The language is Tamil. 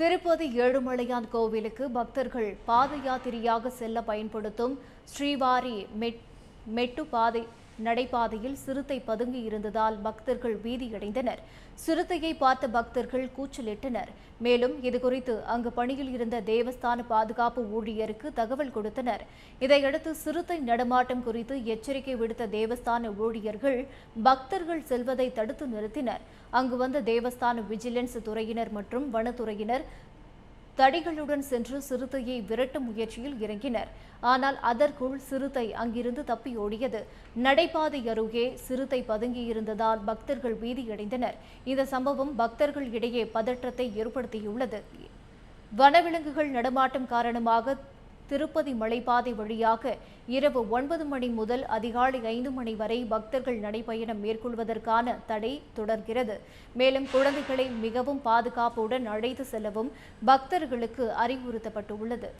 திருப்பதி ஏழுமலையான் கோவிலுக்கு பக்தர்கள் பாத யாத்திரையாக செல்ல பயன்படுத்தும் ஸ்ரீவாரி மெட்டு பாதை நடைபாதையில் சிறுத்தை பதுங்கி இருந்ததால் பக்தர்கள் பீதியடைந்தனர். சிறுத்தையை பார்த்த பக்தர்கள் கூச்சலிட்டனர். மேலும் இதுகுறித்து அங்கு பணியில் இருந்த தேவஸ்தான பாதுகாப்பு ஊழியருக்கு தகவல் கொடுத்தனர். இதையடுத்து சிறுத்தை நடமாட்டம் குறித்து எச்சரிக்கை விடுத்த தேவஸ்தான ஊழியர்கள் பக்தர்கள் செல்வதை தடுத்து நிறுத்தினர். அங்கு வந்த தேவஸ்தான விஜிலன்ஸ் துறையினர் மற்றும் வனத்துறையினர் தடிகளுடன் சென்று சிறுத்தையை விரட்டும் முயற்சியில் இறங்கினர். ஆனால் அதற்குள் சிறுத்தை அங்கிருந்து தப்பி ஓடியது. நடைபாதை அருகே சிறுத்தை பதுங்கியிருந்ததால் பக்தர்கள் பீதியடைந்தனர். இந்த சம்பவம் பக்தர்கள் இடையே பதற்றத்தை ஏற்படுத்தியுள்ளது. வனவிலங்குகள் நடமாட்டம் காரணமாக திருப்பதி மலைப்பாதை வழியாக இரவு 9 மணி முதல் அதிகாலை 5 மணி வரை பக்தர்கள் நடைபயணம் மேற்கொள்வதற்கான தடை தொடர்கிறது. மேலும் குழந்தைகளை மிகவும் பாதுகாப்புடன் அழைத்து செல்லவும் பக்தர்களுக்கு அறிவுறுத்தப்பட்டுள்ளது.